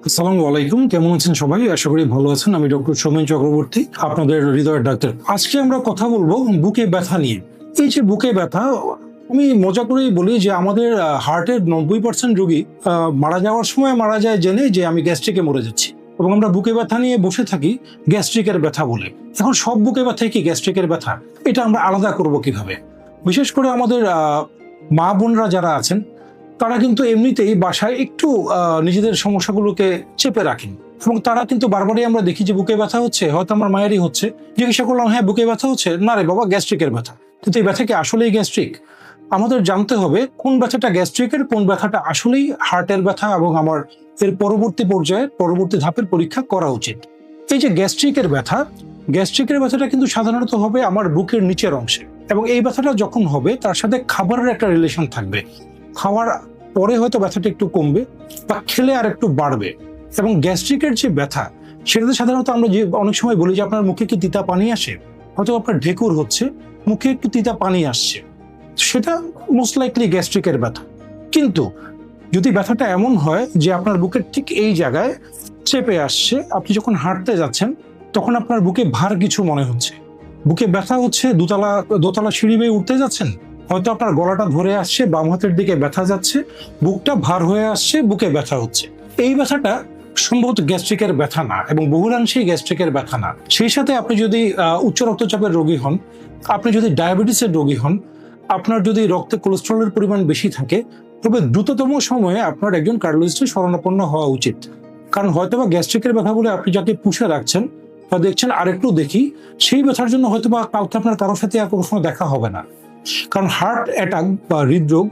আসসালামু আলাইকুম, কেমন আছেন সবাই? আশা করি ভালো আছেন। আমি ডক্টর সৌমেন চক্রবর্তী, আপনাদের হৃদয়ের ডাক্তার। আজকে আমরা কথা বলবো বুকে ব্যথা নিয়ে। এই যে বুকে ব্যথা, আমি মজা করেই বলি যে আমাদের হার্টের 90% রোগী মারা যাওয়ার সময় মারা যায় জেনে যে আমি গ্যাস্ট্রিকে মরে যাচ্ছি, এবং আমরা বুকে ব্যথা নিয়ে বসে থাকি গ্যাস্ট্রিকের ব্যথা বলে। এখন সব বুকে ব্যথাই কি গ্যাস্ট্রিকের ব্যথা? এটা আমরা আলাদা করব কিভাবে? বিশেষ করে আমাদের মা বোনরা যারা আছেন তারা কিন্তু এমনিতেই বাসায় একটু নিজেদের সমস্যাগুলোকে চেপে রাখেন, এবং তারা কিন্তু বারবারই আমরা দেখি যে বুকে ব্যথা হচ্ছে, হয়তো আমার মায়েরই হচ্ছে, জিজ্ঞাসা করলাম হ্যাঁ বুকে ব্যথা হচ্ছে, না রে বাবা গ্যাস্ট্রিকের ব্যথা। কিন্তু এই ব্যথা কি আসলেই গ্যাস্ট্রিক? আমাদের জানতে হবে কোন ব্যথাটা গ্যাস্ট্রিকের, কোন ব্যথাটা আসলেই হার্টের ব্যথা, এবং আমার এর পরবর্তী পর্যায়ে পরবর্তী ধাপের পরীক্ষা করা উচিত। এই যে গ্যাস্ট্রিকের ব্যথাটা কিন্তু সাধারণত হবে আমার বুকের নিচের অংশে, এবং এই ব্যথাটা যখন হবে তার সাথে খাবারের একটা রিলেশন থাকবে। খাওয়ার পরে হয়তো ব্যথাটা একটু কমবে, বা খেলে আর একটু বাড়বে। এবং গ্যাস্ট্রিকের যে ব্যথা, সেটাতে সাধারণত আমরা যে অনেক সময় বলি যে আপনার মুখে কি তিতা পানি আসে, হয়তো আপনার ঢেকুর হচ্ছে, মুখে একটু তিতা পানি আসছে, সেটা মোস্ট লাইকলি গ্যাস্ট্রিকের ব্যথা। কিন্তু যদি ব্যথাটা এমন হয় যে আপনার বুকের ঠিক এই জায়গায় চেপে আসছে, আপনি যখন হাঁটতে যাচ্ছেন তখন আপনার বুকে ভার কিছু মনে হচ্ছে, বুকে ব্যথা হচ্ছে, দোতলা সিঁড়ি বেয়ে উঠতে যাচ্ছেন, হয়তো আপনার গলাটা ধরে আসছে, বাম হাতের দিকে ব্যথা যাচ্ছে, বুকটা ভার হয়ে আসছে, বুকে ব্যথা হচ্ছে, এই ব্যথাটা সম্ভবত গ্যাস্ট্রিকের ব্যথা না, এবং বহুলাংশেই গ্যাস্ট্রিকের ব্যথা না। সেই সাথে আপনি যদি উচ্চ রক্তচাপের রোগী হন, আপনি যদি ডায়াবেটিসের রোগী হন, আপনার যদি রক্তে কোলেস্টেরলের পরিমাণ বেশি থাকে, তবে দ্রুততম সময়ে আপনার একজন কার্ডিওলজিস্টের শরণাপন্ন হওয়া উচিত। কারণ হয়তোবা গ্যাস্ট্রিকের ব্যথা বলে আপনি যাকে পুষে রাখছেন বা দেখছেন আরেকটু দেখি, সেই ব্যথার জন্য হয়তোবা কালকে আপনার কারোর সাথে আর কোনো সময় দেখা হবে না। কারণ হার্ট অ্যাটাক বা হৃদরোগ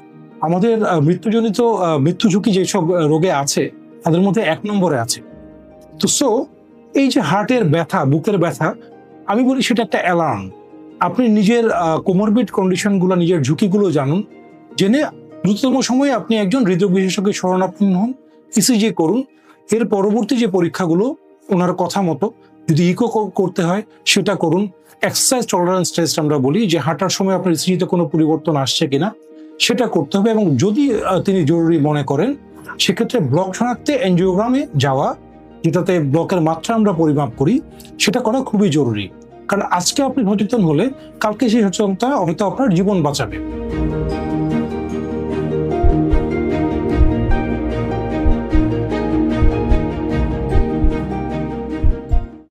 আমাদের মৃত্যুজনিত মৃত্যু ঝুঁকি যেসব রোগে আছে তাদের মধ্যে 1 নম্বরে আছে। তো এই যে হার্টের ব্যথা, বুকের ব্যথা, আমি বলি সেটা একটা অ্যালার্ম। আপনি নিজের কোমরবিড কন্ডিশনগুলো, নিজের ঝুঁকিগুলো জানুন, জেনে দ্রুততম সময়ে আপনি একজন হৃদরোগ বিশেষজ্ঞের শরণাপন্ন হন, ইসিজি করুন। এর পরবর্তী যে পরীক্ষাগুলো ওনার কথা মতো, যদি ইকো করতে হয় সেটা করুন। এক্সারসাইজ টলারেন্স টেস্ট আমরা বলি, যে হাঁটার সময় আপনার ইসিজিতে কোনো পরিবর্তন আসছে কিনা সেটা করতে হবে, এবং যদি তিনি জরুরি মনে করেন সেক্ষেত্রে ব্লক শনাক্তে এনজিওগ্রামে যাওয়া, যেটাতে ব্লকের মাত্রা আমরা পরিমাপ করি, সেটা করা খুবই জরুরি। কারণ আজকে আপনি সচেতন হলে কালকে সেই সচেতনতা হয়তো আপনার জীবন বাঁচাবে।